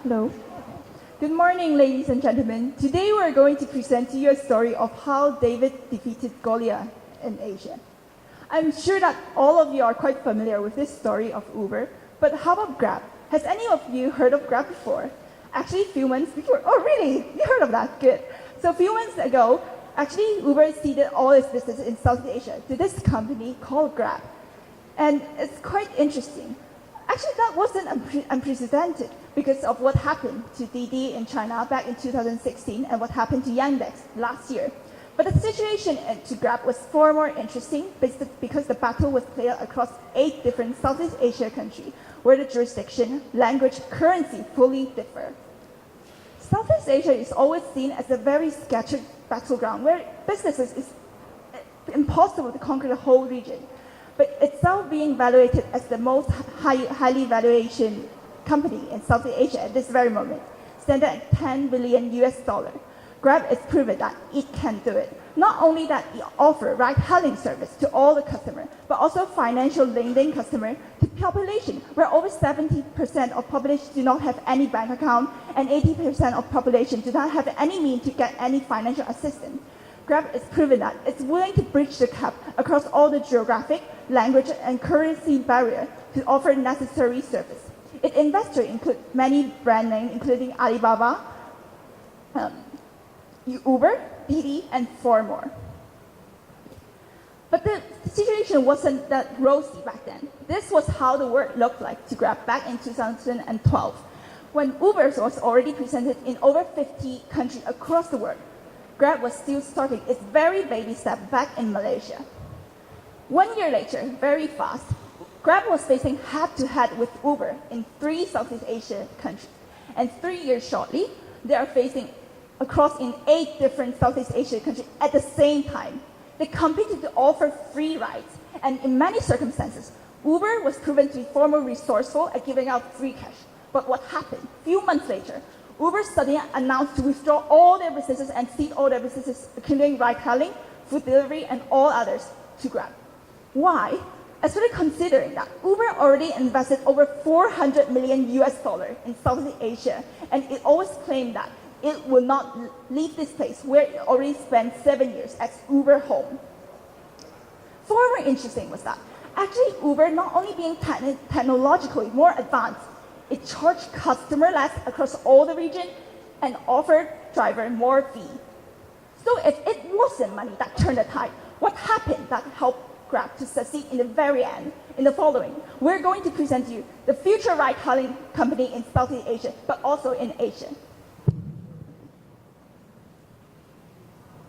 Hello. Good morning, ladies and gentlemen. Today we're going to present to you a story of how David defeated Goliath in Asia. I'm sure that all of you are quite familiar with this story of Uber, but how about Grab? Has any of you heard of Grab before? Actually, a few months before. Oh, really? You heard of that? Good. So a few months ago, actually, Uber ceded all its business in Southeast Asia to this company called Grab. And it's quite interesting. Actually, that wasn't unprecedented because of what happened to Didi in China back in 2016 and what happened to Yandex last year. But the situation to Grab was far more interesting because the battle was played across 8 different Southeast Asia countries where the jurisdiction, language, currency fully differ. Southeast Asia is always seen as a very scattered battleground where businesses is impossible to conquer the whole region. But itself being evaluated as the most highly valuation company in Southeast Asia at this very moment, standing at $10 billion. Grab has proven that it can do it. Not only that it offers ride-hailing service to all the customers, but also financial lending customer to population, where over 70% of population do not have any bank account and 80% of population do not have any means to get any financial assistance. Grab has proven that it's willing to bridge the gap across all the geographic, language, and currency barrier to offer necessary service. Its investors include many brand names, including Alibaba, Uber, Didi, and 4 more. But the situation wasn't that rosy back then. This was how the world looked like to Grab back in 2012, when Uber was already presented in over 50 countries across the world. Grab was still starting its very baby step back in Malaysia. 1 year later, very fast, Grab was facing head-to-head with Uber in 3 Southeast Asia countries. And 3 years shortly, they are facing across in 8 different Southeast Asia countries at the same time. They competed to offer free rides, and in many circumstances, Uber was proven to be far more resourceful at giving out free cash. But what happened? A few months later, Uber suddenly announced to withdraw all their businesses and cede all their businesses, including ride-hailing, food delivery, and all others, to Grab. Why? Especially considering that Uber already invested over $400 million in Southeast Asia, and it always claimed that it will not leave this place where it already spent 7 years as Uber home. Far more interesting was that actually Uber not only being technologically more advanced, it charged customer less across all the region and offered driver more fee. So if it wasn't money that turned the tide, what happened that helped Grab to succeed in the very end? In the following, we're going to present you the future ride-hailing company in Southeast Asia, but also in Asia.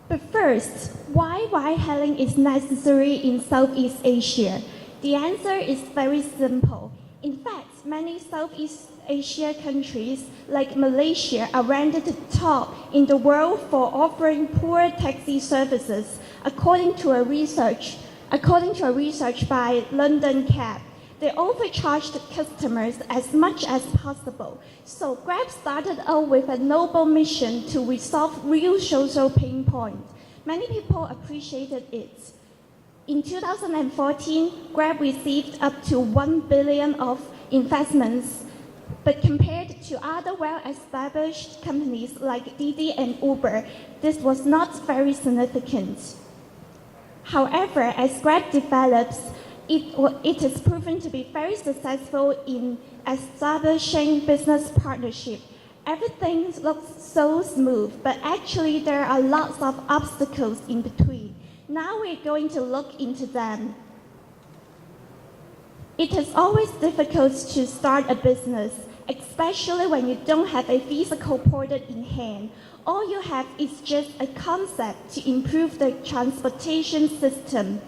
But first, why ride-hailing is necessary in Southeast Asia? The answer is very simple. In fact, many Southeast Asia countries, like Malaysia, are ranked top in the world for offering poor taxi services, according to a research by London Cab. They overcharged customers as much as possible. So Grab started out with a noble mission to resolve real social pain points. Many people appreciated it. In 2014, Grab received up to $1 billion of investments, but compared to other well-established companies like Didi and Uber, this was not very significant. However, as Grab develops, it has proven to be very successful in establishing business partnership. Everything looks so smooth, but actually there are lots of obstacles in between. Now we're going to look into them. It is always difficult to start a business, especially when you don't have a physical product in hand. All you have is just a concept to improve the transportation system.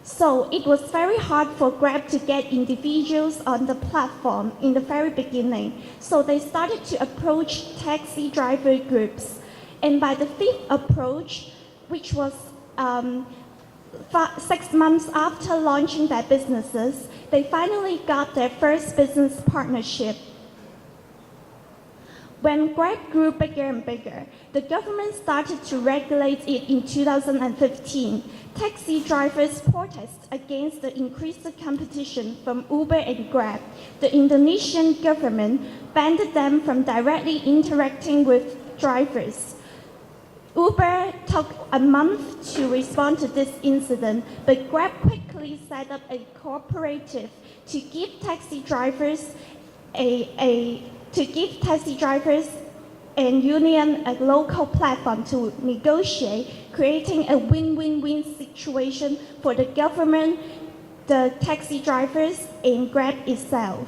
So it was very hard for Grab to get individuals on the platform in the very beginning. So they started to approach taxi driver groups. And by the 5th approach, which was 6 months after launching their businesses, they finally got their first business partnership. When Grab grew bigger and bigger, the government started to regulate it in 2015. Taxi drivers protest against the increased competition from Uber and Grab. The Indonesian government banned them from directly interacting with drivers. Uber took a month to respond to this incident, but Grab quickly set up a cooperative to give taxi drivers and union a local platform to negotiate, creating a win-win-win situation for the government, the taxi drivers, and Grab itself.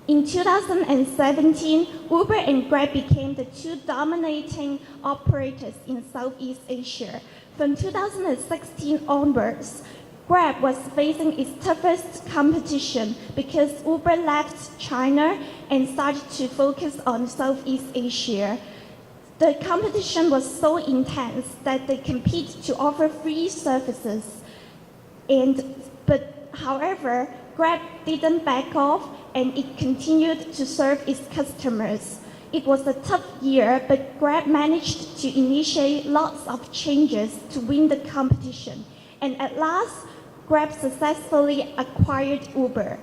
In 2017, Uber and Grab became the two dominating operators in Southeast Asia. From 2016 onwards, Grab was facing its toughest competition because Uber left China and started to focus on Southeast Asia. The competition was so intense that they competed to offer free services. However, Grab didn't back off and it continued to serve its customers. It was a tough year, but Grab managed to initiate lots of changes to win the competition. And at last, Grab successfully acquired Uber.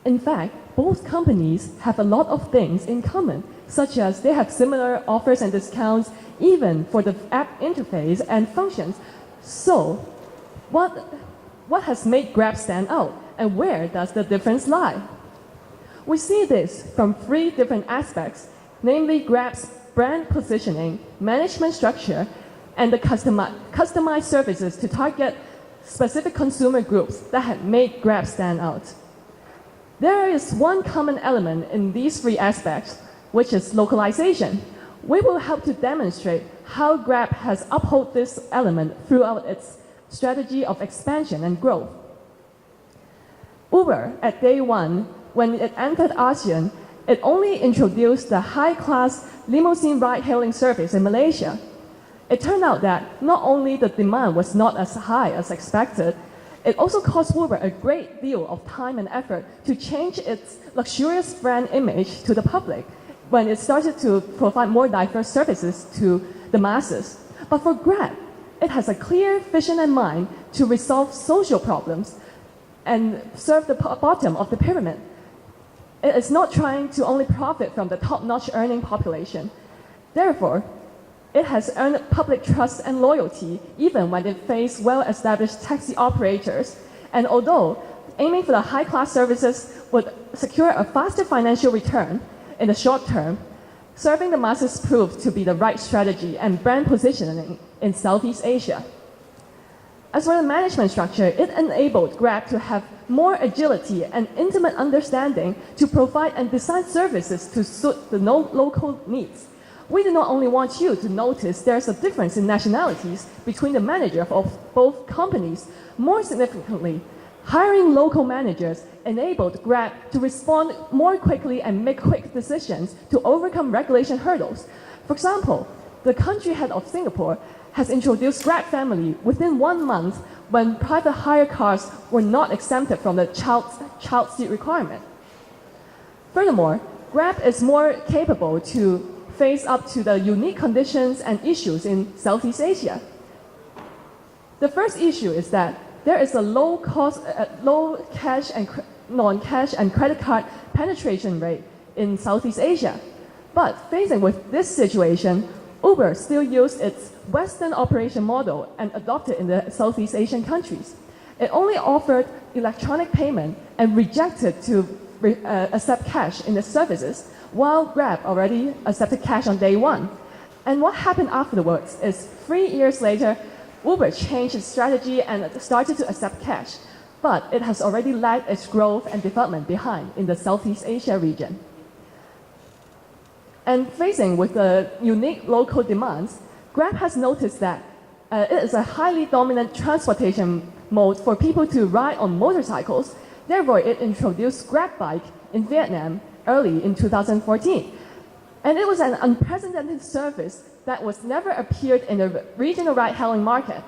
In fact, both companies have a lot of things in common, such as they have similar offers and discounts, even for the app interface and functions. So, what has made Grab stand out, and where does the difference lie? We see this from three different aspects, namely Grab's brand positioning, management structure, and the customized services to target specific consumer groups that have made Grab stand out. There is one common element in these three aspects, which is localization. We will help to demonstrate how Grab has upheld this element throughout its strategy of expansion and growth. Uber, at day one, when it entered ASEAN, it only introduced the high-class limousine ride-hailing service in Malaysia. It turned out that not only the demand was not as high as expected, it also cost Uber a great deal of time and effort to change its luxurious brand image to the public when it started to provide more diverse services to the masses. But for Grab, it has a clear vision in mind to resolve social problems and serve the bottom of the pyramid. It is not trying to only profit from the top-notch earning population. Therefore, it has earned public trust and loyalty even when it faced well-established taxi operators. And although aiming for the high-class services would secure a faster financial return in the short term, serving the masses proved to be the right strategy and brand positioning in Southeast Asia. As for the management structure, it enabled Grab to have more agility and intimate understanding to provide and design services to suit the local needs. We do not only want you to notice there's a difference in nationalities between the manager of both companies. More significantly, hiring local managers enabled Grab to respond more quickly and make quick decisions to overcome regulation hurdles. For example, the country head of Singapore has introduced Grab Family within 1 month when private hire cars were not exempted from the child seat requirement. Furthermore, Grab is more capable to face up to the unique conditions and issues in Southeast Asia. The first issue is that there is a low cash and non-cash and credit card penetration rate in Southeast Asia. But facing with this situation, Uber still used its Western operation model and adopted in the Southeast Asian countries. It only offered electronic payment and rejected to accept cash in the services, while Grab already accepted cash on day one. And what happened afterwards is 3 years later, Uber changed its strategy and started to accept cash, but it has already lagged its growth and development behind in the Southeast Asia region. And facing with the unique local demands, Grab has noticed that it is a highly dominant transportation mode for people to ride on motorcycles. Therefore, it introduced Grab Bike in Vietnam early in 2014. And it was an unprecedented service that was never appeared in the regional ride-hailing market.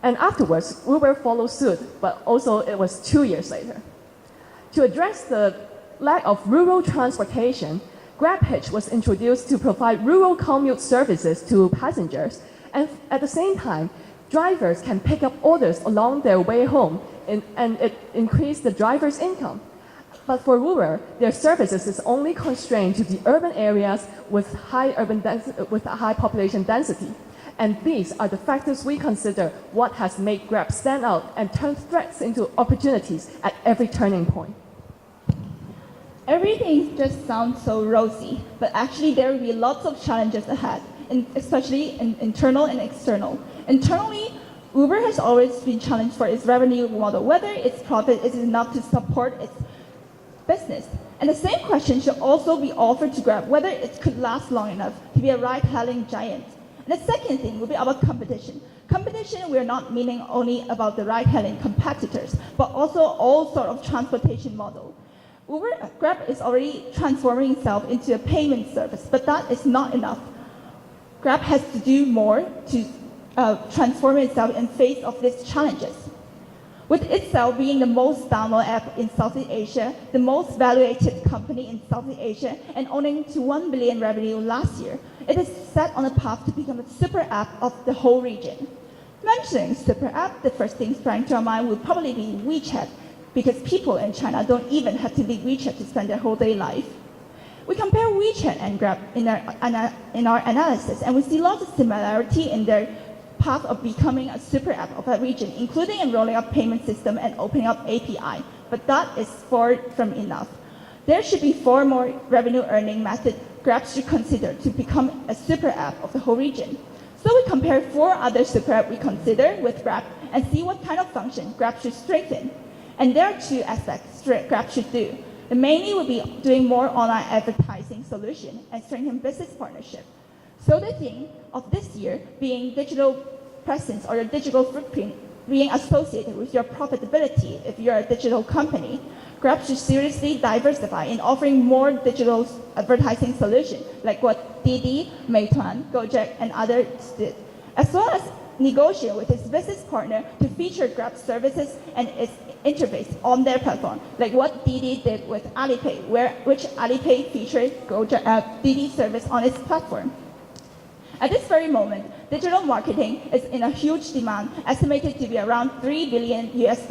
And afterwards, Uber followed suit, but also it was 2 years later. To address the lack of rural transportation, GrabHitch was introduced to provide rural commute services to passengers, and at the same time, drivers can pick up orders along their way home, and it increased the driver's income. But for Uber, their services is only constrained to the urban areas with high population density. And these are the factors we consider what has made Grab stand out and turn threats into opportunities at every turning point. Everything just sounds so rosy, but actually there will be lots of challenges ahead, especially internal and external. Internally, Uber has always been challenged for its revenue model, whether its profit is enough to support its business. And the same question should also be offered to Grab, whether it could last long enough to be a ride-hailing giant. And the second thing will be about competition. Competition, we're not meaning only about the ride-hailing competitors, but also all sort of transportation model. Grab is already transforming itself into a payment service, but that is not enough. Grab has to do more to transform itself in face of these challenges. With itself being the most downloaded app in Southeast Asia, the most valued company in Southeast Asia, and owning to 1 billion revenue last year, it is set on a path to become a super app of the whole region. Mentioning super app, the first thing sprang to our mind would probably be WeChat, because people in China don't even have to leave WeChat to spend their whole day life. We compare WeChat and Grab in our analysis, and we see lots of similarity in their path of becoming a super app of a region, including enrolling a payment system and opening up API. But that is far from enough. There should be 4 more revenue earning methods Grab should consider to become a super app of the whole region. So we compare 4 other super apps we consider with Grab and see what kind of function Grab should strengthen. And there are 2 aspects Grab should do. The mainly will be doing more online advertising solution and strengthen business partnership. So the theme of this year being digital presence or your digital footprint being associated with your profitability if you're a digital company, Grab should seriously diversify in offering more digital advertising solutions like what Didi, Meituan, Gojek, and others did, as well as negotiate with its business partner to feature Grab services and its interface on their platform, like what Didi did with Alipay, which Alipay featured Didi service on its platform. At this very moment, digital marketing is in a huge demand, estimated to be around $3 billion US,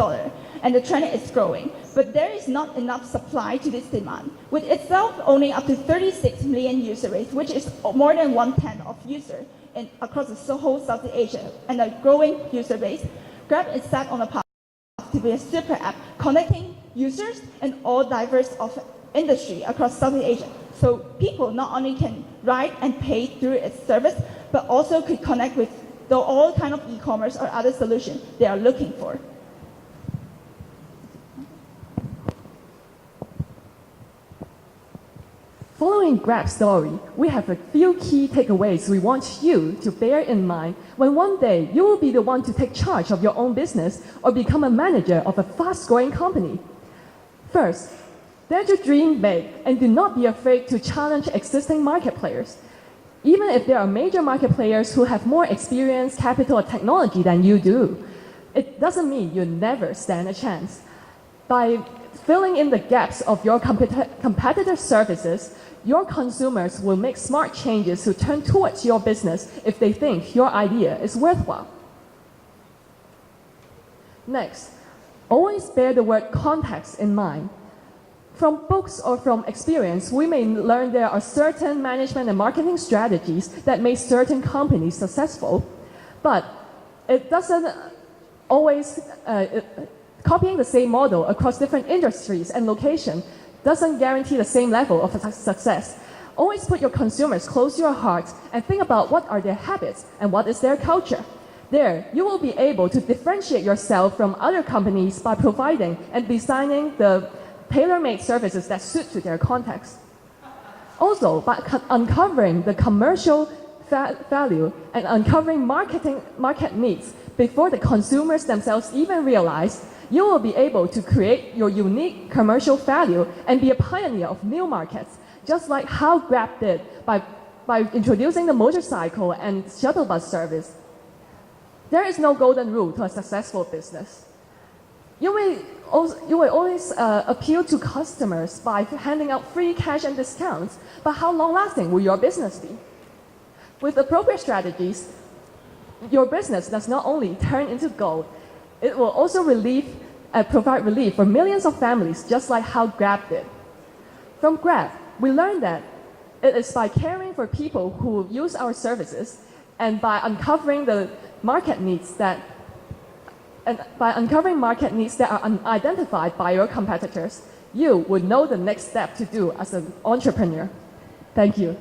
and the trend is growing. But there is not enough supply to this demand, with itself owning up to 36 million user base, which is more than 1/10 of users across the whole Southeast Asia, and a growing user base. Grab is set on a path to be a super app connecting users and all diverse of industry across Southeast Asia. So people not only can ride and pay through its service, but also could connect with all kind of e-commerce or other solutions they are looking for. Following Grab's story, we have a few key takeaways we want you to bear in mind when one day you will be the one to take charge of your own business or become a manager of a fast-growing company. First, dare to dream big and do not be afraid to challenge existing market players. Even if there are major market players who have more experience, capital, or technology than you do, it doesn't mean you never stand a chance. By filling in the gaps of your competitor services, your consumers will make smart changes to turn towards your business if they think your idea is worthwhile. Next, always bear the word context in mind. From books or from experience, we may learn there are certain management and marketing strategies that make certain companies successful, but it doesn't always, copying the same model across different industries and locations doesn't guarantee the same level of success. Always put your consumers close to your heart and think about what are their habits and what is their culture. There, you will be able to differentiate yourself from other companies by providing and designing the tailor-made services that suit to their context. Also, by uncovering the commercial value and uncovering market needs before the consumers themselves even realize, you will be able to create your unique commercial value and be a pioneer of new markets, just like how Grab did by introducing the motorcycle and shuttle bus service. There is no golden rule to a successful business. You will always appeal to customers by handing out free cash and discounts, but how long-lasting will your business be? With appropriate strategies, your business does not only turn into gold, it will also provide relief for millions of families, just like how Grab did. From Grab, we learned that it is by caring for people who use our services and by uncovering the market needs that are unidentified by your competitors, you would know the next step to do as an entrepreneur. Thank you.